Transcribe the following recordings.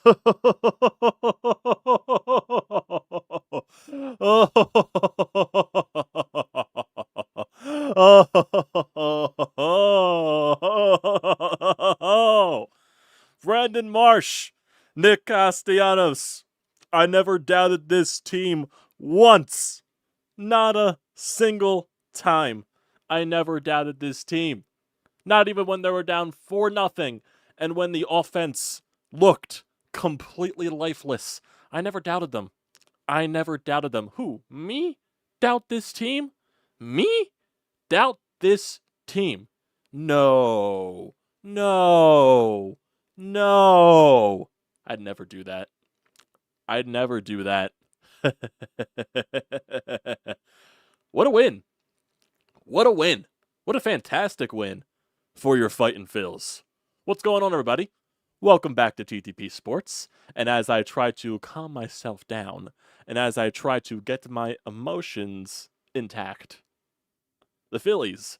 Brandon Marsh, Nick Casteallnos. I never doubted this team once. Not a single time. I never doubted this team. Not even when they were down 4-0 and when the offense looked completely lifeless. I never doubted them. I never doubted them. Who? Me? Doubt this team? Me? Doubt this team? No. No. No. I'd never do that. I'd never do that. What a win. What a win. What a fantastic win for your fighting Phils. What's going on, everybody? Welcome back to TTP Sports. And as I try to calm myself down, and as I try to get my emotions intact, the Phillies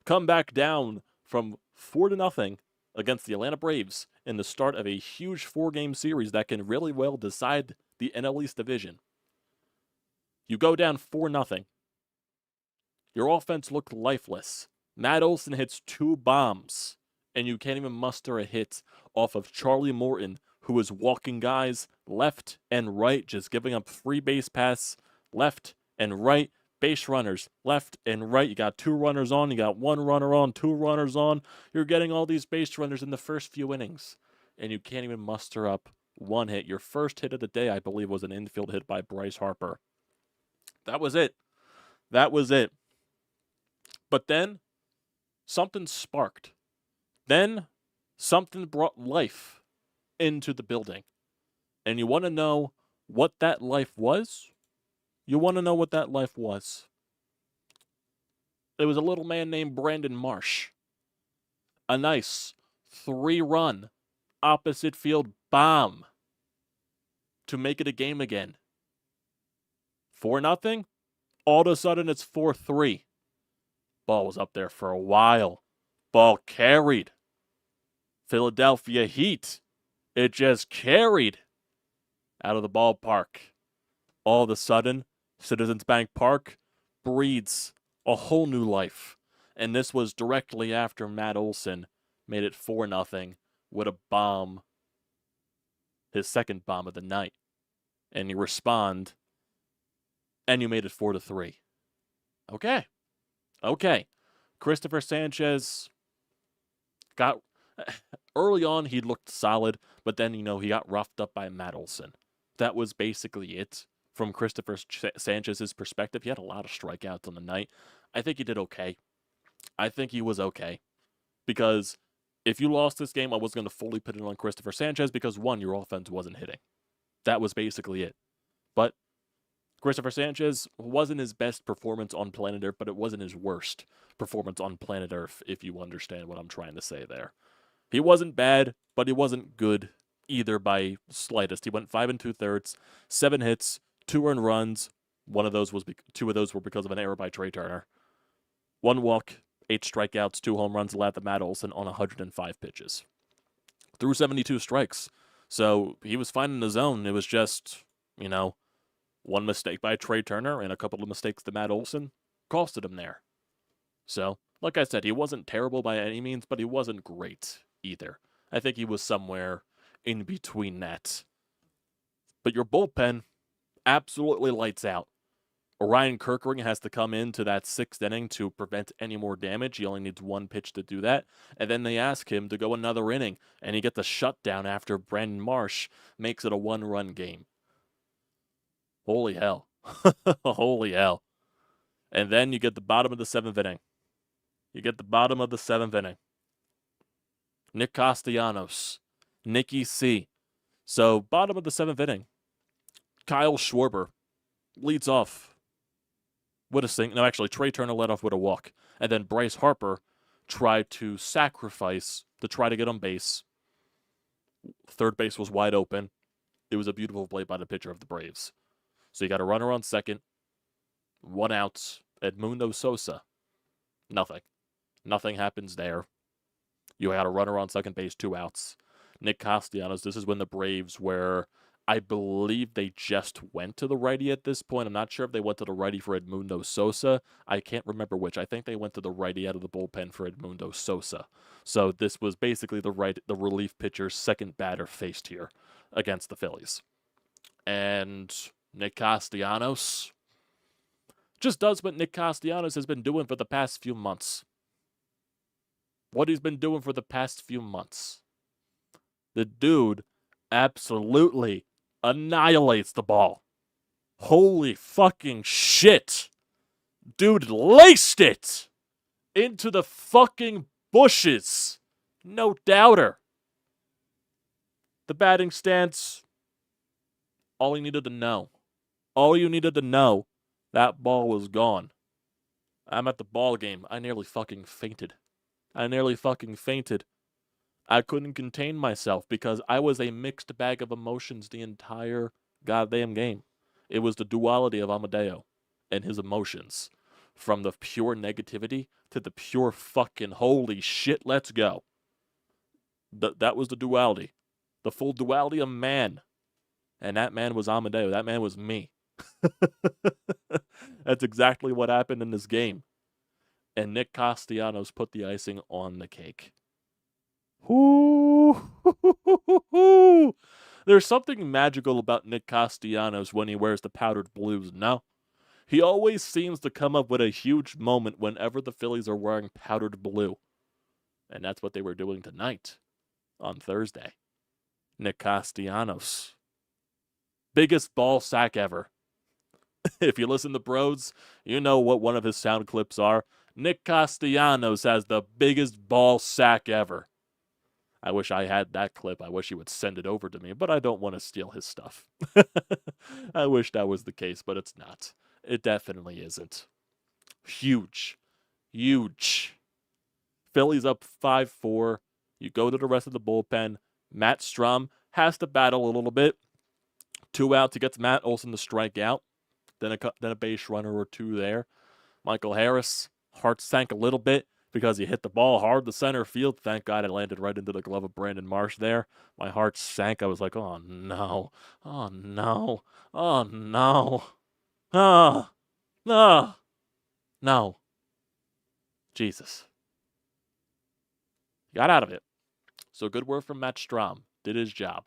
come back down from 4-0 against the Atlanta Braves in the start of a huge 4-game series that can really well decide the NL East division. You go down 4-0. Your offense looked lifeless. Matt Olson hits 2 bombs, and you can't even muster a hit off of Charlie Morton, who was walking guys left and right, just giving up free base pass left and right, base runners left and right. You got 2 runners on, you got 1 runner on, 2 runners on. You're getting all these base runners in the first few innings, and you can't even muster up 1 hit. Your first hit of the day, I believe, was an infield hit by Bryce Harper. That was it. That was it. But then something sparked. Then something brought life into the building. And you want to know what that life was? You want to know what that life was? It was a little man named Brandon Marsh. A nice 3-run opposite field bomb to make it a game again. 4-0. All of a sudden it's 4-3. Ball was up there for a while. Ball carried. Philadelphia Heat. It just carried out of the ballpark. All of a sudden, Citizens Bank Park breathes a whole new life. And this was directly after Matt Olson made it 4-0 with a bomb. His second bomb of the night. And you respond, and you made it 4-3. Okay. Christopher Sanchez got... Early on, he looked solid, but then, he got roughed up by Matt Olson. That was basically it from Christopher Sanchez's perspective. He had a lot of strikeouts on the night. I think he did okay. I think he was okay. Because if you lost this game, I was going to fully put it on Christopher Sanchez because, 1, your offense wasn't hitting. That was basically it. But Christopher Sanchez wasn't his best performance on planet Earth, but it wasn't his worst performance on planet Earth, if you understand what I'm trying to say there. He wasn't bad, but he wasn't good either by slightest. He went 5 2/3, 7 hits, 2 earned runs. 2 of those were because of an error by Trey Turner. 1 walk, 8 strikeouts, 2 home runs allowed to Matt Olson on 105 pitches. Threw 72 strikes. So he was fine in the zone. It was just, 1 mistake by Trey Turner and a couple of mistakes to Matt Olson costed him there. So, like I said, he wasn't terrible by any means, but he wasn't great either. I think he was somewhere in between that. But your bullpen absolutely lights out. Orion Kirkering has to come into that 6th inning to prevent any more damage. He only needs 1 pitch to do that. And then they ask him to go another inning, and he gets a shutdown after Brandon Marsh makes it a 1-run game. Holy hell. Holy hell. And then you get the bottom of the 7th inning. Nick Casteallnos. Nicky C. So, bottom of the 7th inning. Kyle Schwarber leads off with a single. No, actually, Trey Turner led off with a walk. And then Bryce Harper tried to sacrifice to try to get on base. Third base was wide open. It was a beautiful play by the pitcher of the Braves. So you got a runner on second, 1 out, Edmundo Sosa. Nothing happens there. You had a runner on second base, 2 outs. Nick Casteallnos, this is when the Braves were, I believe they just went to the righty at this point. I'm not sure if they went to the righty for Edmundo Sosa. I can't remember which. I think they went to the righty out of the bullpen for Edmundo Sosa. So this was basically the relief pitcher's second batter faced here against the Phillies. And Nick Casteallnos just does what Nick Casteallnos has been doing for the past few months. What he's been doing for the past few months. The dude absolutely annihilates the ball. Holy fucking shit. Dude laced it into the fucking bushes. No doubter. The batting stance, all you needed to know. All you needed to know, that ball was gone. I'm at the ball game. I nearly fucking fainted. I couldn't contain myself because I was a mixed bag of emotions the entire goddamn game. It was the duality of Amadeo and his emotions. From the pure negativity to the pure fucking holy shit, let's go. That was the duality. The full duality of man. And that man was Amadeo. That man was me. That's exactly what happened in this game. And Nick Casteallnos put the icing on the cake. Ooh. There's something magical about Nick Casteallnos when he wears the powdered blues, no? He always seems to come up with a huge moment whenever the Phillies are wearing powdered blue. And that's what they were doing tonight, on Thursday. Nick Casteallnos. Biggest ball sack ever. If you listen to Brodes, you know what one of his sound clips are. Nick Casteallnos has the biggest ball sack ever. I wish I had that clip. I wish he would send it over to me, but I don't want to steal his stuff. I wish that was the case, but it's not. It definitely isn't. Huge. Phillies up 5-4. You go to the rest of the bullpen. Matt Strum has to battle a little bit. 2 outs. He gets Matt Olson to strike out. Then a base runner or 2 there. Michael Harris, heart sank a little bit because he hit the ball hard to center field. Thank God it landed right into the glove of Brandon Marsh there. My heart sank. I was like, oh no. No. Jesus. Got out of it. So good work from Matt Strom. Did his job.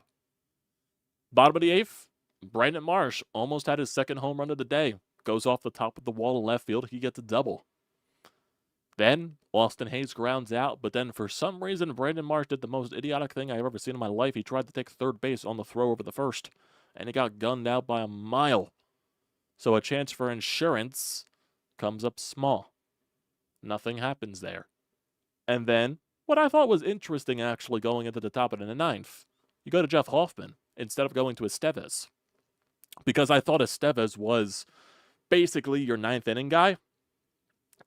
Bottom of the 8th, Brandon Marsh almost had his second home run of the day. Goes off the top of the wall in left field. He gets a double. Then Austin Hayes grounds out, but then for some reason, Brandon Marsh did the most idiotic thing I've ever seen in my life. He tried to take third base on the throw over the first, and he got gunned out by a mile. So a chance for insurance comes up small. Nothing happens there. And then, what I thought was interesting actually going into the top of the 9th, you go to Jeff Hoffman instead of going to Estevez. Because I thought Estevez was basically your 9th inning guy.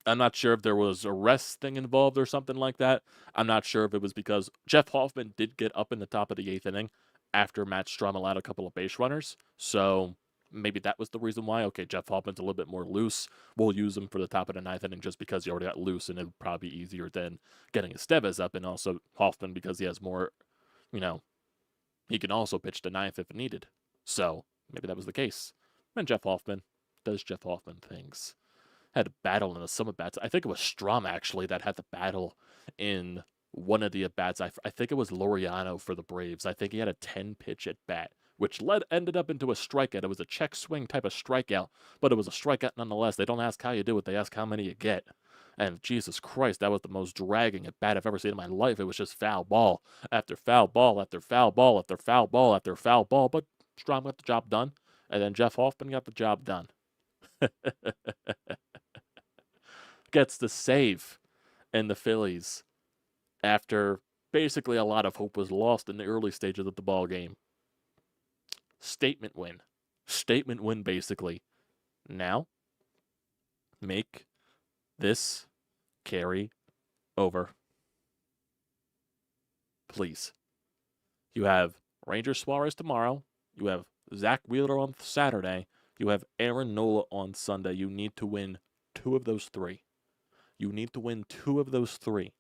I'm not sure if there was a rest thing involved or something like that. I'm not sure if it was because Jeff Hoffman did get up in the top of the 8th inning after Matt Strom allowed a couple of base runners. So maybe that was the reason why. Okay, Jeff Hoffman's a little bit more loose. We'll use him for the top of the 9th inning just because he already got loose, and it would probably be easier than getting Estevez up. And also Hoffman because he has more, he can also pitch the 9th if needed. So maybe that was the case. And Jeff Hoffman does Jeff Hoffman things. Had a battle in the some at-bats. I think it was Strom, actually, that had the battle in one of the at-bats. I think it was Laureano for the Braves. I think he had a 10-pitch at-bat, which ended up into a strikeout. It was a check swing type of strikeout, but it was a strikeout nonetheless. They don't ask how you do it. They ask how many you get. And Jesus Christ, that was the most dragging at-bat I've ever seen in my life. It was just foul ball after foul ball after foul ball after foul ball after foul ball, but Strom got the job done, and then Jeff Hoffman got the job done. Gets the save in the Phillies after basically a lot of hope was lost in the early stages of the ball game. Statement win, basically. Now, make this carry over. Please. You have Ranger Suarez tomorrow. You have Zach Wheeler on Saturday. You have Aaron Nola on Sunday. You need to win 2 of those 3. You need to win 2 of those 3.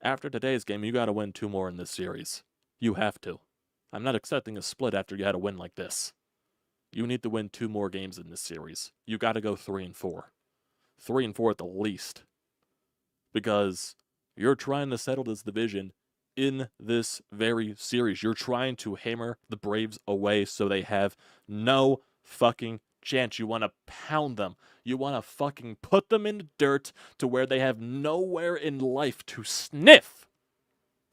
After today's game, you got to win 2 more in this series. You have to. I'm not accepting a split after you had a win like this. You need to win 2 more games in this series. You got to go 3-4. 3-4 at the least. Because you're trying to settle this division in this very series. You're trying to hammer the Braves away so they have no fucking chance. You want to pound them. You want to fucking put them in the dirt to where they have nowhere in life to sniff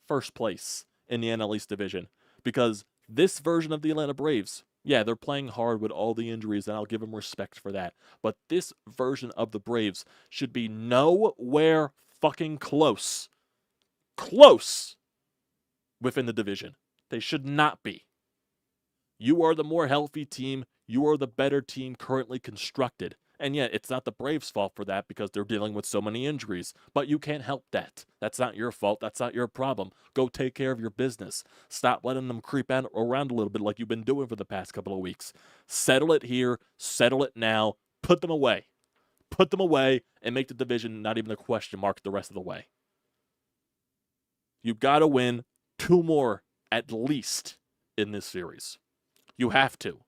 first place in the NL East division. Because this version of the Atlanta Braves, yeah, they're playing hard with all the injuries, and I'll give them respect for that. But this version of the Braves should be nowhere fucking close within the division. They should not be. You are the more healthy team. You are the better team currently constructed. And yet, it's not the Braves' fault for that because they're dealing with so many injuries. But you can't help that. That's not your fault. That's not your problem. Go take care of your business. Stop letting them creep around a little bit like you've been doing for the past couple of weeks. Settle it here. Settle it now. Put them away. Put them away and make the division not even a question mark the rest of the way. You've got to win 2 more at least in this series. You have to.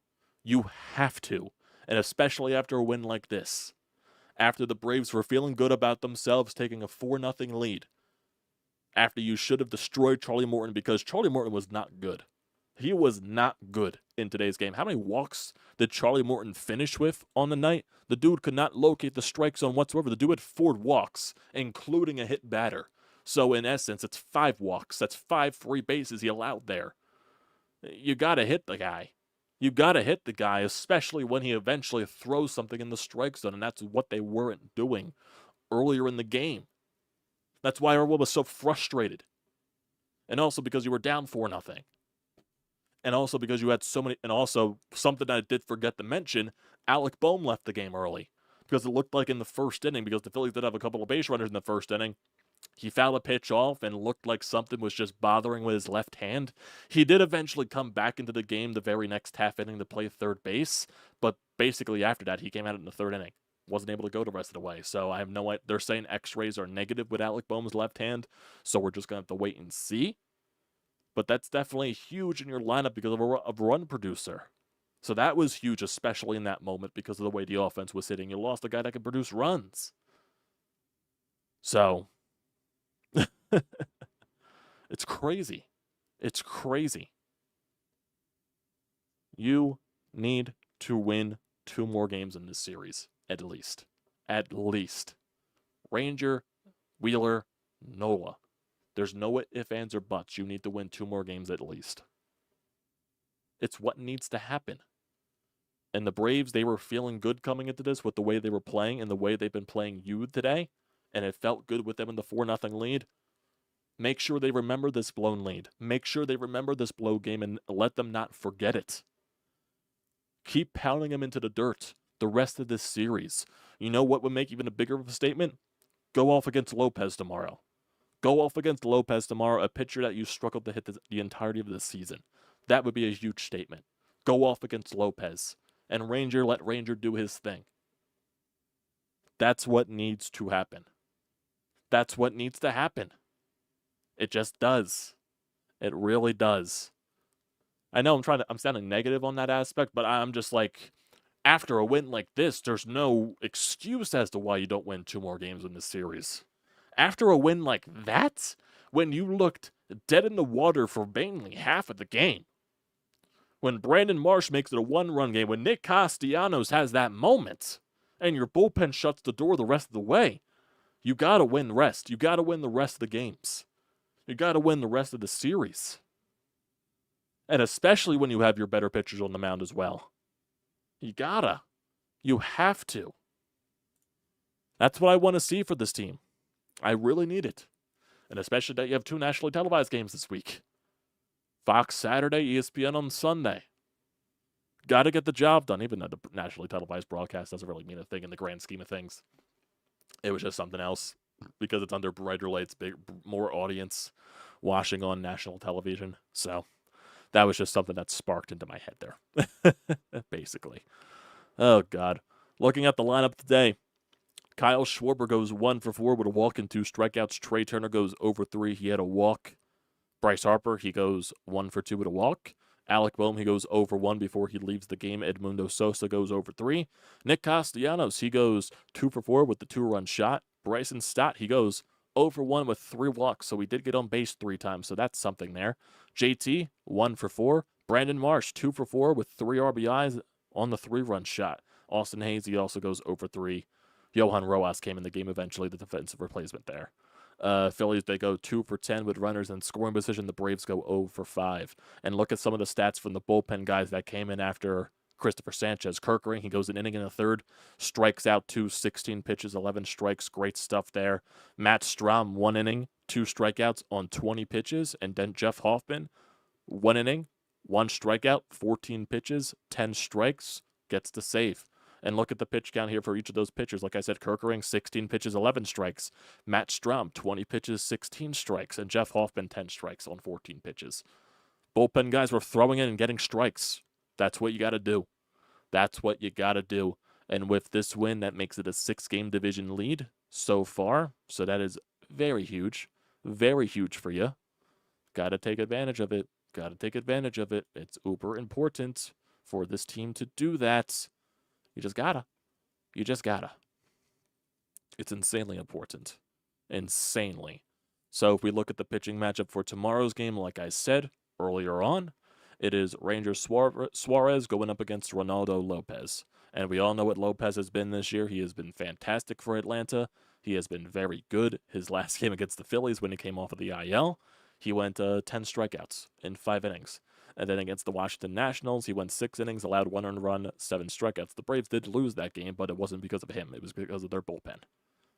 You have to. And especially after a win like this. After the Braves were feeling good about themselves taking a 4-0 lead. After you should have destroyed Charlie Morton because Charlie Morton was not good. He was not good in today's game. How many walks did Charlie Morton finish with on the night? The dude could not locate the strike zone whatsoever. The dude had 4 walks, including a hit batter. So in essence, it's 5 walks. That's 5 free bases he allowed there. You got to hit the guy. You got to hit the guy, especially when he eventually throws something in the strike zone, and that's what they weren't doing earlier in the game. That's why everyone was so frustrated. And also because you were down 4-0. And also because you had so many, and also something I did forget to mention, Alec Bohm left the game early. Because it looked like in the first inning, because the Phillies did have a couple of base runners in the first inning, he fouled a pitch off and looked like something was just bothering with his left hand. He did eventually come back into the game the very next half inning to play third base, but basically after that, he came out in the third inning. Wasn't able to go the rest of the way, so I have no idea. They're saying x-rays are negative with Alec Bohm's left hand, so we're just going to have to wait and see. But that's definitely huge in your lineup because of a run producer. So that was huge, especially in that moment because of the way the offense was hitting. You lost a guy that could produce runs. So it's crazy. It's crazy. You need to win 2 more games in this series, at least. At least. Ranger, Wheeler, Nola. There's no ifs, ands, or buts. You need to win 2 more games at least. It's what needs to happen. And the Braves, they were feeling good coming into this with the way they were playing and the way they've been playing you today. And it felt good with them in the 4-0 lead. Make sure they remember this blown lead. Make sure they remember this blow game and let them not forget it. Keep pounding them into the dirt the rest of this series. You know what would make even a bigger of a statement? Go off against Lopez tomorrow. Go off against Lopez tomorrow, a pitcher that you struggled to hit the entirety of the season. That would be a huge statement. Go off against Lopez. And Ranger, let Ranger do his thing. That's what needs to happen. That's what needs to happen. It just does. It really does. I know I'm sounding negative on that aspect, but I'm just like, after a win like this, there's no excuse as to why you don't win 2 more games in this series. After a win like that, when you looked dead in the water for mainly half of the game, when Brandon Marsh makes it a 1-run game, when Nick Casteallnos has that moment, and your bullpen shuts the door the rest of the way, you got to win the rest. You got to win the rest of the games. You got to win the rest of the series. And especially when you have your better pitchers on the mound as well. You gotta. You have to. That's what I want to see for this team. I really need it. And especially that you have 2 nationally televised games this week. Fox Saturday, ESPN on Sunday. Got to get the job done, even though the nationally televised broadcast doesn't really mean a thing in the grand scheme of things. It was just something else. Because it's under brighter lights, more audience watching on national television. So that was just something that sparked into my head there. Basically. Oh, God. Looking at the lineup today, Kyle Schwarber goes 1 for 4 with a walk and 2 strikeouts. Trey Turner goes over 3. He had a walk. Bryce Harper, he goes 1 for 2 with a walk. Alec Boehm, he goes over 1 before he leaves the game. Edmundo Sosa goes over 3. Nick Casteallnos, he goes 2 for 4 with the 2-run shot. Bryson Stott, he goes over 1 with 3 walks, so he did get on base 3 times, so that's something there. JT, 1 for 4. Brandon Marsh, 2 for 4 with 3 RBIs on the 3-run shot. Austin Hayes, he also goes over 3. Johan Rojas came in the game eventually, the defensive replacement there. Phillies, they go 2 for 10 with runners in scoring position. The Braves go 0 for 5. And look at some of the stats from the bullpen guys that came in after Christopher Sanchez. Kerkering, he goes an inning and a third, strikes out 2, 16 pitches, 11 strikes. Great stuff there. Matt Strahm, 1 inning, 2 strikeouts on 20 pitches. And then Jeff Hoffman, 1 inning, 1 strikeout, 14 pitches, 10 strikes, gets the save. And look at the pitch count here for each of those pitchers. Like I said, Kerkering, 16 pitches, 11 strikes. Matt Strahm, 20 pitches, 16 strikes. And Jeff Hoffman, 10 strikes on 14 pitches. Bullpen guys were throwing in and getting strikes. That's what you got to do. That's what you got to do. And with this win, that makes it a 6-game division lead so far. So that is very huge. Very huge for you. Got to take advantage of it. Got to take advantage of it. It's uber important for this team to do that. You just gotta. You just gotta. It's insanely important. Insanely. So if we look at the pitching matchup for tomorrow's game, like I said earlier on, it is Ranger Suarez going up against Ronaldo Lopez. And we all know what Lopez has been this year. He has been fantastic for Atlanta. He has been very good. His last game against the Phillies when he came off of the IL, he went 10 strikeouts in 5 innings. And then against the Washington Nationals, he went 6 innings, allowed 1 earned run, 7 strikeouts. The Braves did lose that game, but it wasn't because of him. It was because of their bullpen,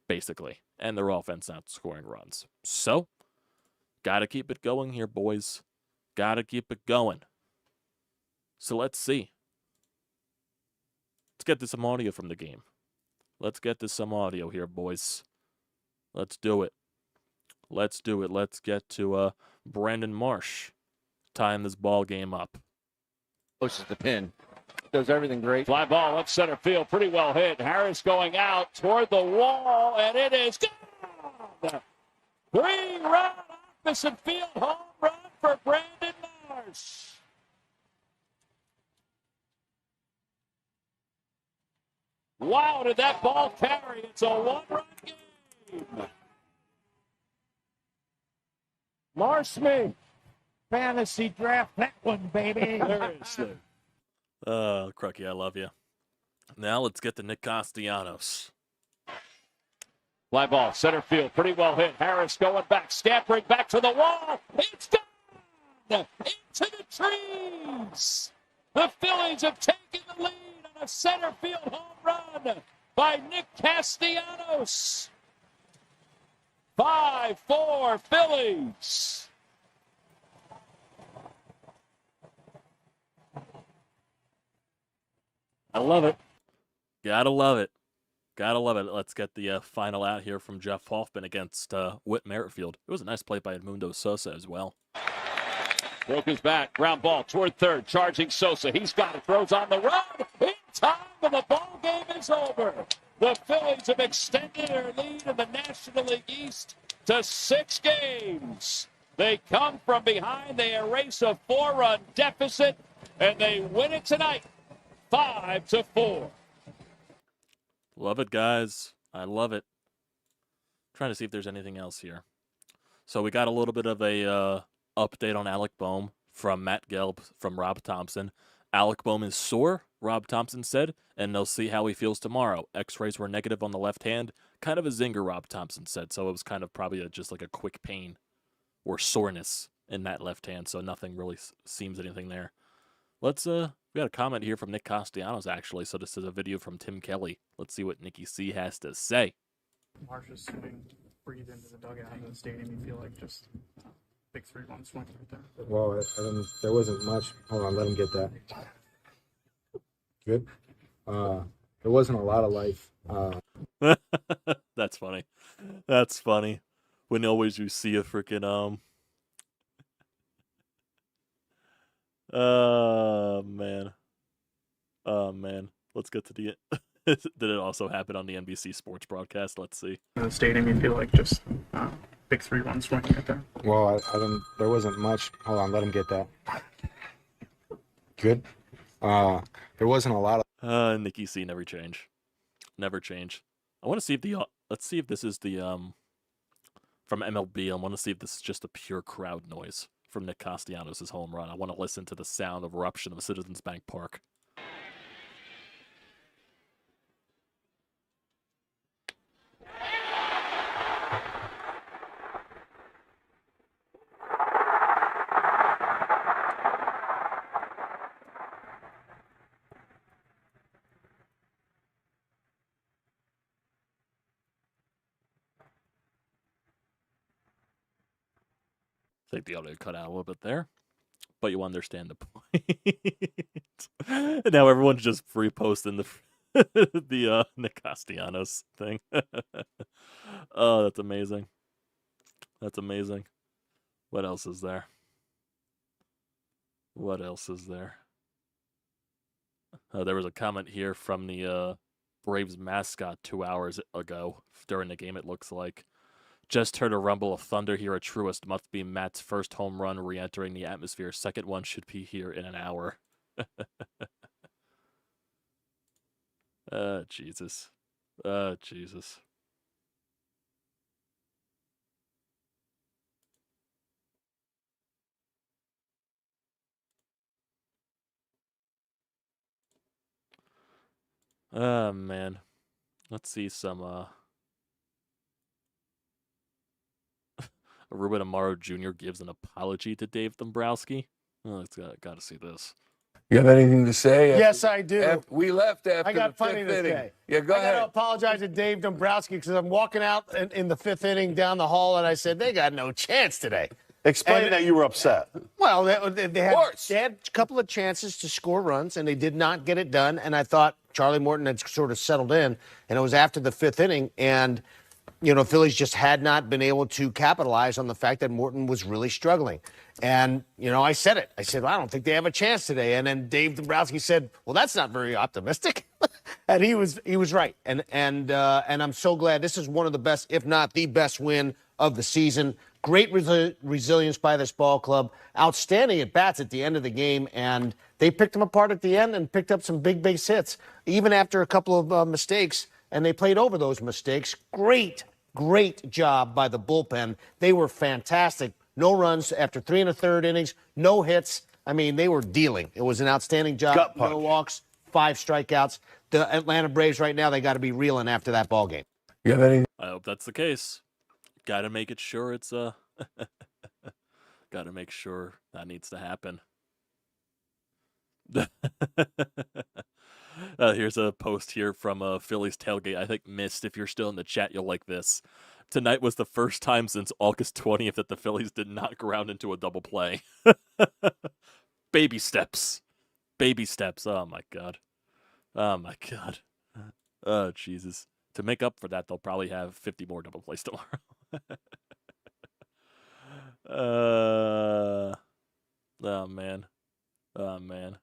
basically, and their offense not scoring runs. So, got to keep it going here, boys. Got to keep it going. So let's see. Let's get to some audio from the game. Let's get to some audio here, boys. Let's do it. Let's do it. Let's get to Brandon Marsh tying this ball game up. Pushes the pin. Does everything great. Fly ball up center field. Pretty well hit. Harris going out toward the wall, and it is gone. 3-run opposite field home run for Brandon Marsh. Wow, did that ball carry? It's a 1-run game. Marsh fantasy draft that one, baby. Seriously. Crucky, I love you. Now let's get to Nick Casteallnos. Fly ball, center field, pretty well hit. Harris going back, scampering back to the wall. It's gone! Into the trees! The Phillies have taken the lead on a center field home run by Nick Casteallnos. 5-4 Phillies. I love it. Gotta love it. Gotta love it. Let's get the final out here from Jeff Hoffman against Whit Merrifield. It was a nice play by Edmundo Sosa as well. Broke his back. Ground ball toward third. Charging Sosa. He's got it. Throws on the run. In time, and the ball game is over. The Phillies have extended their lead in the National League East to 6 games. They come from behind. They erase a 4-run deficit, and they win it tonight, 5-4. Love it, guys. I love it. Trying to see if there's anything else here. So we got a little bit of a update on Alec Boehm from Matt Gelb from Rob Thompson. Alec Boehm is sore, Rob Thompson said, and they'll see how he feels tomorrow. X-rays were negative on the left hand. Kind of a zinger, Rob Thompson said, so it was kind of probably just like a quick pain or soreness in that left hand, so nothing really seems anything there. Let's, we got a comment here from Nick Casteallnos, actually, so this is a video from Tim Kelly. Let's see what Nicky C has to say. Marsh is sitting, breathe into the dugout in the stadium. You feel like just big 3-1 swing right there. Well, there wasn't much. Hold on, let him get that. Good. There wasn't a lot of life. That's funny. That's funny. When always you see a freaking oh man. Oh man. Let's get to the Did it also happen on the NBC Sports broadcast? Let's see. In the stadium, you feel like just big 3-1 swing right there. Well, I didn't. There wasn't much. Hold on, let him get that. Good. There wasn't a lot of. Nikki C never change. Never change. I want to see if the let's see if this is the from MLB. I want to see if this is just a pure crowd noise from Nick Casteallnos' home run. I want to listen to the sound of eruption of Citizens Bank Park. I think the audio cut out a little bit there, but you understand the point. And now everyone's just free posting the Nick Casteallnos thing. Oh, that's amazing. That's amazing. What else is there? What else is there? There was a comment here from the Braves mascot 2 hours ago during the game, it looks like. Just heard a rumble of thunder here at Truist. Must be Matt's first home run re-entering the atmosphere. Second one should be here in an hour. Jesus. Jesus. Man. Let's see some, Ruben Amaro Jr. gives an apology to Dave Dombrowski. Oh, it's got to see this. You have anything to say? Yes, I do. We left after I got the plenty fifth to inning. say. Yeah, go I got ahead. to apologize to Dave Dombrowski because I'm walking out in the fifth inning down the hall, and I said, they got no chance today. Explain that you were upset. Well, they had a couple of chances to score runs, and they did not get it done. And I thought Charlie Morton had sort of settled in, and it was after the fifth inning. And, you know, Phillies just had not been able to capitalize on the fact that Morton was really struggling. And, you know, I said it. I said, well, I don't think they have a chance today. And then Dave Dombrowski said, well, that's not very optimistic. And he was right. And I'm so glad. This is one of the best, if not the best win of the season. Great resilience by this ball club. Outstanding at bats at the end of the game. And they picked them apart at the end and picked up some big base hits, even after a couple of mistakes. And they played over those mistakes. Great job by the bullpen. They were fantastic. No runs after 3 1/3 innings, no hits. I mean, they were dealing. It was an outstanding job. No walks, 5 strikeouts. The Atlanta Braves right now, they got to be reeling after that ball game. You have anything? I hope that's the case. Got to make it sure it's got to make sure that needs to happen. Here's a post here from Phillies tailgate. I think missed. If you're still in the chat, you'll like this. Tonight was the first time since August 20th that the Phillies did not ground into a double play. Baby steps. Baby steps. Oh, my God. Oh, my God. Oh, Jesus. To make up for that, they'll probably have 50 more double plays tomorrow. Oh, man. Oh, man.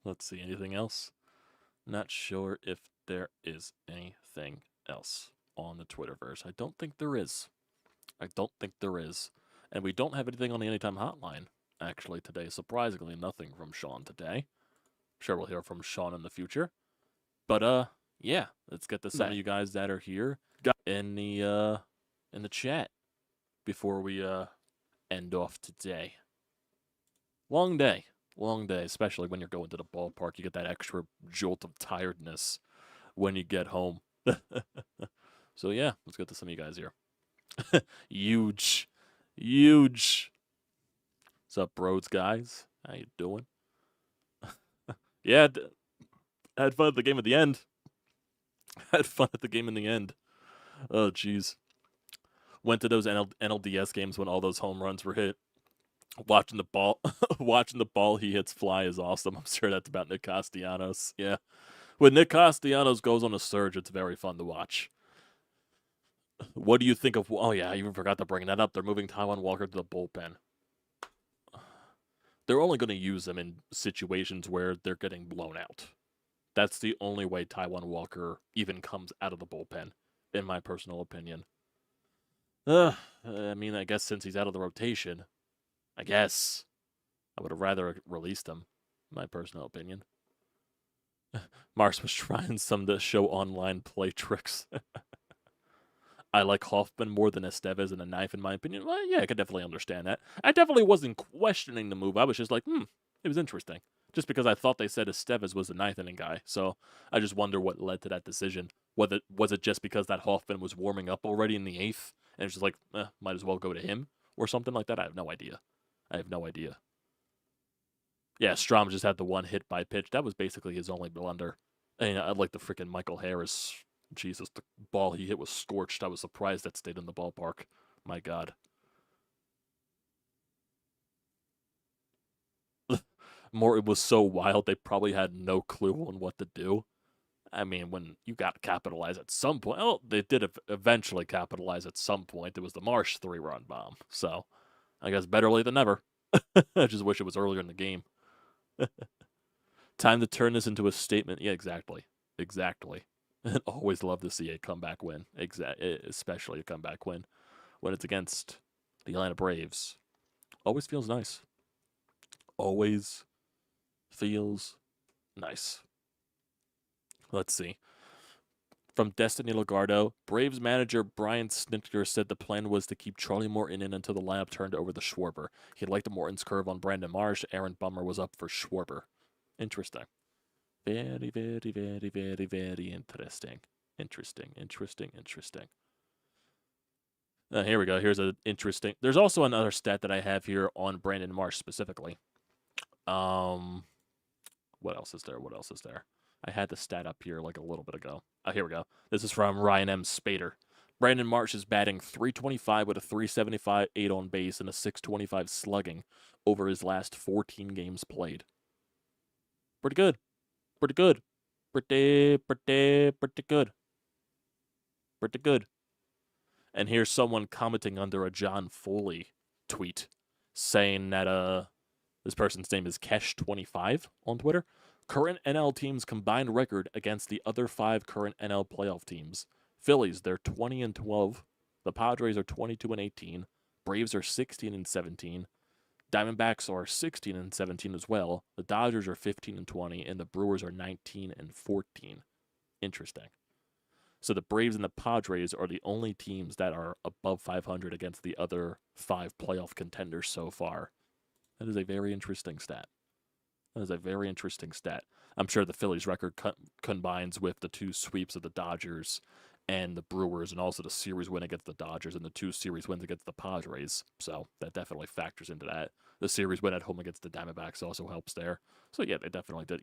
Let's see, anything else? Not sure if there is anything else on the Twitterverse. I don't think there is. I don't think there is. And we don't have anything on the Anytime Hotline, actually, today. Surprisingly, nothing from Sean today. Sure, we'll hear from Sean in the future. But, yeah, let's get to some of you guys that are here in the chat before we end off today. Long day. Long day, especially when you're going to the ballpark. You get that extra jolt of tiredness when you get home. So, yeah, let's get to some of you guys here. Huge. Huge. What's up, Brodes, guys? How you doing? Yeah, had fun at the game at the end. Had fun at the game in the end. Oh, jeez. Went to those NLDS games when all those home runs were hit. Watching the ball he hits fly is awesome. I'm sure that's about Nick Casteallnos. Yeah. When Nick Casteallnos goes on a surge, it's very fun to watch. What do you think of? Oh yeah, I even forgot to bring that up. They're moving Taiwan Walker to the bullpen. They're only going to use them in situations where they're getting blown out. That's the only way Taiwan Walker even comes out of the bullpen, in my personal opinion. I mean, I guess since he's out of the rotation, I guess I would have rather released him, in my personal opinion. Marsh was trying some to show online play tricks. I like Hoffman more than Estevez and a knife, in my opinion. Well, yeah, I could definitely understand that. I definitely wasn't questioning the move. I was just like, it was interesting. Just because I thought they said Estevez was the ninth inning guy. So I just wonder what led to that decision. Was it just because that Hoffman was warming up already in the eighth? And it's just like, might as well go to him or something like that? I have no idea. Yeah, Strom just had the one hit by pitch. That was basically his only blunder. And I like the freaking Michael Harris. Jesus, the ball he hit was scorched. I was surprised that stayed in the ballpark. My God. It was so wild, they probably had no clue on what to do. I mean, when you got to capitalize at some point, well, they did eventually capitalize at some point. It was the Marsh 3-run bomb. So, I guess better late than never. I just wish it was earlier in the game. Time to turn this into a statement. Yeah, exactly. And always love to see a comeback win, especially a comeback win when it's against the Atlanta Braves. Always feels nice. Always feels nice. Let's see. From Destiny Lagardo, Braves manager Brian Snitker said the plan was to keep Charlie Morton in until the lineup turned over to Schwarber. He liked the Morton's curve on Brandon Marsh. Aaron Bummer was up for Schwarber. Interesting. Very, very, very, very, very interesting. Interesting. Here we go. Here's an interesting. There's also another stat that I have here on Brandon Marsh specifically. What else is there? I had the stat up here like a little bit ago. Here we go. This is from Ryan M. Spader. Brandon Marsh is batting .325 with a .375 8 on base and a .625 slugging over his last 14 games played. Pretty good. Pretty good. And here's someone commenting under a John Foley tweet saying that this person's name is Kesh25 on Twitter. Current NL teams' combined record against the other 5 current NL playoff teams. Phillies, they're 20-12. The Padres are 22-18. Braves are 16-17. Diamondbacks are 16-17 as well. The Dodgers are 15-20, and the Brewers are 19-14. Interesting. So the Braves and the Padres are the only teams that are above 500 against the other 5 playoff contenders so far. That is a very interesting stat. I'm sure the Phillies record combines with the 2 sweeps of the Dodgers and the Brewers, and also the series win against the Dodgers and the 2 series wins against the Padres. So that definitely factors into that. The series win at home against the Diamondbacks also helps there. So yeah, they definitely did,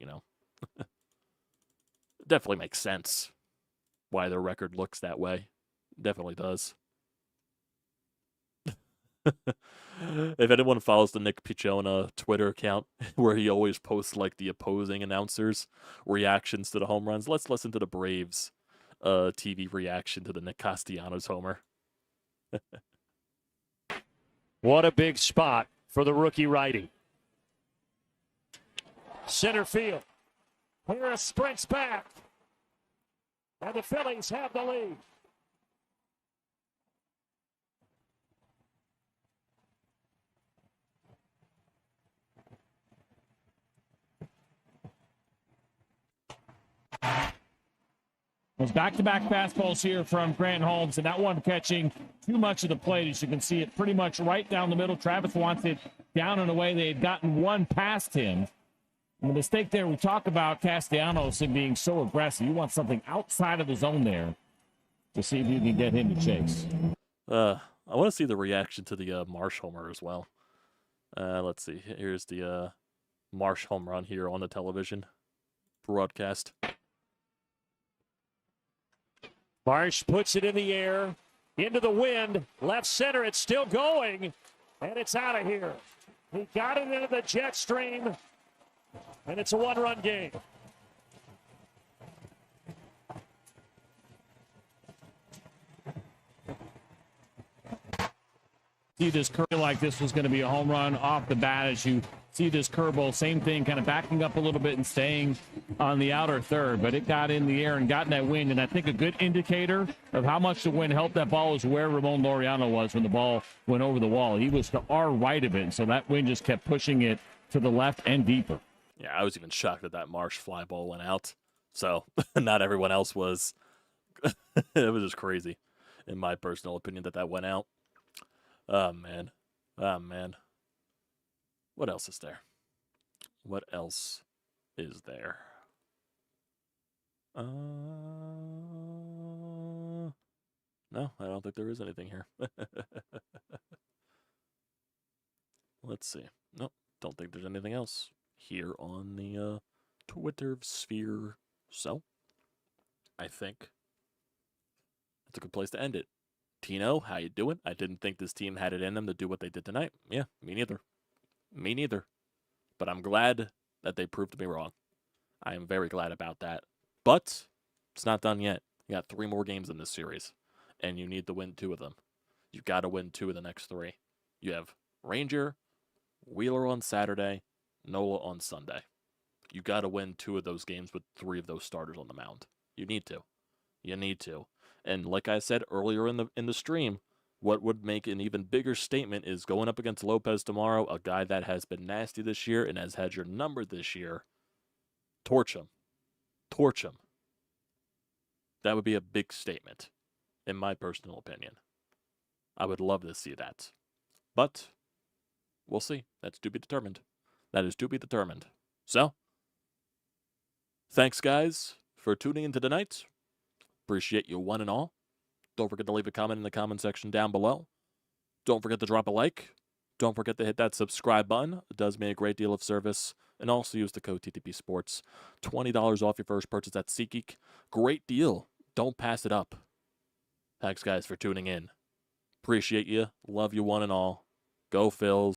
definitely makes sense why their record looks that way. Definitely does. If anyone follows the Nick Picciona Twitter account, where he always posts like the opposing announcers' reactions to the home runs, let's listen to the Braves TV reaction to the Nick Casteallnos homer. What a big spot for the rookie righty. Center field. Harris sprints back. And the Phillies have the lead. There's back-to-back fastballs here from Grant Holmes, and that one catching too much of the plate. As you can see it pretty much right down the middle. Travis wants it down and away. They had gotten one past him. And the mistake there, we talk about Casteallnos and being so aggressive. You want something outside of the zone there to see if you can get him to chase. I want to see the reaction to the Marsh homer as well. Let's see. Here's the Marsh home run here on the television broadcast. Marsh puts it in the air, into the wind, left center. It's still going, and it's out of here. He got it into the jet stream, and it's a 1-run game. see this curve like this was going to be a home run off the bat as you see this curveball, same thing, kind of backing up a little bit and staying on the outer third, but it got in the air and got in that wind, and I think a good indicator of how much the wind helped that ball is where Ramon Laureano was when the ball went over the wall. He was to our right of it, and so that wind just kept pushing it to the left and deeper. Yeah, I was even shocked that Marsh fly ball went out. So not everyone else was. It was just crazy, in my personal opinion, that went out. Oh, man. Oh, man. What else is there? What else is there? No, I don't think there is anything here. Let's see. Nope, don't think there's anything else here on the Twitter sphere. So, I think it's a good place to end it. Tino, how you doing? I didn't think this team had it in them to do what they did tonight. Yeah, me neither. Me neither. But I'm glad that they proved me wrong. I am very glad about that. But it's not done yet. You got 3 more games in this series, and you need to win 2 of them. You've got to win 2 of the next 3. You have Ranger, Wheeler on Saturday, Nola on Sunday. You got to win 2 of those games with 3 of those starters on the mound. You need to. You need to. And like I said earlier in the stream, what would make an even bigger statement is going up against Lopez tomorrow, a guy that has been nasty this year and has had your number this year. Torch him. Torch him. That would be a big statement, in my personal opinion. I would love to see that. But we'll see. That's to be determined. That is to be determined. So, thanks, guys, for tuning in tonight. Appreciate you one and all. Don't forget to leave a comment in the comment section down below. Don't forget to drop a like. Don't forget to hit that subscribe button. It does me a great deal of service. And also use the code TTPSPORTS. $20 off your first purchase at SeatGeek. Great deal. Don't pass it up. Thanks, guys, for tuning in. Appreciate you. Love you one and all. Go Phils.